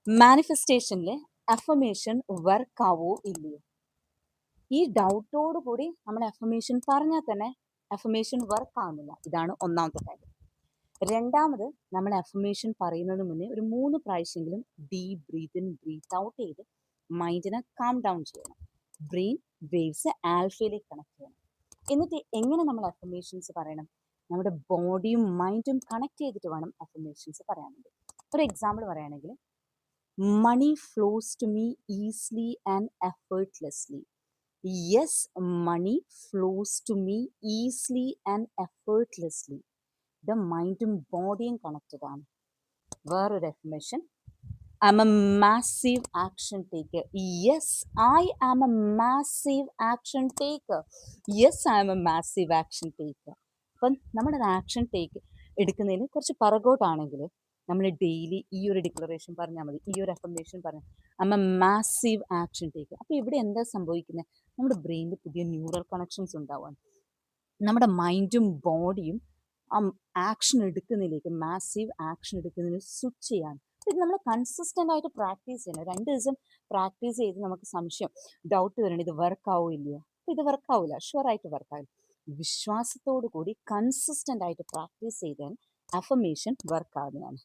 മാനിഫെസ്റ്റേഷനിൽ affirmation work ആവോ ഇല്ലയോ? ഈ ഡൗട്ടോട് കൂടി നമ്മൾ അഫർമേഷൻ പറഞ്ഞാൽ തന്നെ അഫർമേഷൻ വർക്ക് ആവുന്നില്ല. ഇതാണ് ഒന്നാമത്തെ കാര്യം. രണ്ടാമത്, നമ്മൾ അഫർമേഷൻ പറയുന്നതിന് മുന്നേ ഒരു 3 പ്രാവശ്യമെങ്കിലും deep breath in breath out ചെയ്ത് മൈൻഡിനെ കാം ഡൗൺ ചെയ്യണം. ബ്രെയിൻ വേവ്സ് ആൽഫയിലേക്ക് കണക്ട് ചെയ്യണം. എന്നിട്ട് എങ്ങനെ നമ്മൾ അഫർമേഷൻസ് പറയണം? നമ്മുടെ ബോഡിയും മൈൻഡും കണക്ട് ചെയ്തിട്ട് വേണം അഫർമേഷൻസ് പറയാൻ വേണ്ടി. ഒരു എക്സാമ്പിൾ പറയുകയാണെങ്കിൽ, money flows to me easily and effortlessly. Yes, money flows to me easily and effortlessly. The മൈൻഡും ബോഡിയും കണക്റ്റഡ് ആണ്. വേറൊരു affirmation, I'm a massive action taker. Yes, I am a massive action taker. Yes, I am a massive action taker. അപ്പം നമ്മുടെ action എടുക്കുന്നതിന് കുറച്ച് പുറകോട്ടാണെങ്കിൽ നമ്മൾ daily ഈ ഒരു ഡിക്ലറേഷൻ പറഞ്ഞാൽ മതി, ഈ ഒരു അഫർമേഷൻ പറഞ്ഞാൽ I M A massive action taker. അപ്പോൾ ഇവിടെ എന്താ സംഭവിക്കുന്നത്? നമ്മുടെ ബ്രെയിനിൽ പുതിയ ന്യൂറൽ കണക്ഷൻസ് ഉണ്ടാവുകയാണ്. നമ്മുടെ മൈൻഡും ബോഡിയും ആക്ഷൻ എടുക്കുന്നതിലേക്ക്, മാസീവ് ആക്ഷൻ എടുക്കുന്നതിന് സ്വിച്ച് ചെയ്യാൻ. ഇത് നമ്മൾ കൺസിസ്റ്റൻ്റ് ആയിട്ട് പ്രാക്ടീസ് ചെയ്യണം. 2 ദിവസം പ്രാക്ടീസ് ചെയ്ത് നമുക്ക് സംശയം, ഡൗട്ട് വരണം, ഇത് വർക്ക് ആവോ ഇല്ലയോ? അപ്പോൾ ഇത് വർക്ക് ആവില്ല, ഷുവറായിട്ട് വർക്ക് ആവില്ല. വിശ്വാസത്തോടു കൂടി കൺസിസ്റ്റൻ്റ് ആയിട്ട് പ്രാക്ടീസ് ചെയ്താൽ അഫർമേഷൻ വർക്ക് ആവുന്നതാണ്.